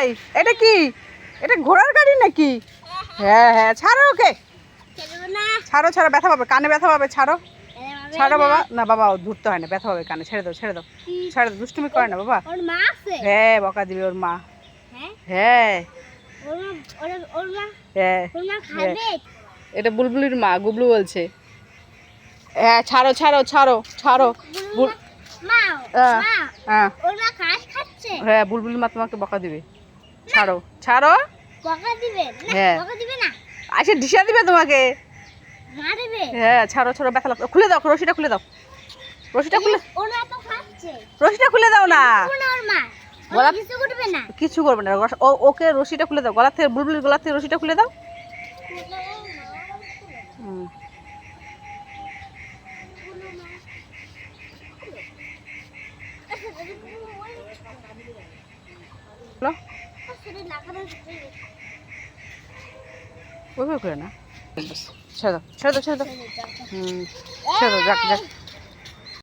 এই এটা কি? এটা ঘোড়ার গাড়ি নাকি? হ্যাঁ হ্যাঁ, ছাড়ো ওকে, ছাড়ো ছাড়ো, ব্যথা পাবে, কানে ব্যথা পাবে, ছাড়ো ছাড়ো বাবা। না বাবা, ও ধরতে হয় না, ব্যথা পাবে কানে, ছেড়ে দাও ছেড়ে দাও ছেড়ে দাও, দুষ্টুমি করে না বাবা। হ্যাঁ, বকা দিবে ওর মা। হ্যাঁ হ্যাঁ, এটা বুলবুলির মা, গুবলু বলছে। হ্যাঁ, ছাড়ো ছাড়ো ছাড়ো ছাড়ো। হ্যাঁ, বুলবুলির মা তোমাকে বকা দিবে, ছাড়ো ছাড়ো। হ্যাঁ, আচ্ছা ডিসা দিবে তোমাকে। হ্যাঁ, ছাড়ো ছাড়ো, ব্যথা লাগবে, খুলে দাও রশিটা, খুলে দাও রশিটা, রশিটা খুলে দাও না, গলা কিছু করবে না, ওকে রশিটা খুলে দাও, গলা থেকে, বুলবুলির গলা থেকে রশিটা খুলে দাও। ওইভাবে করে না, ছেড়ে দাও ছেড়ে দাও ছেড়ে দাও, ছেড়ে দাও, যাক যাক।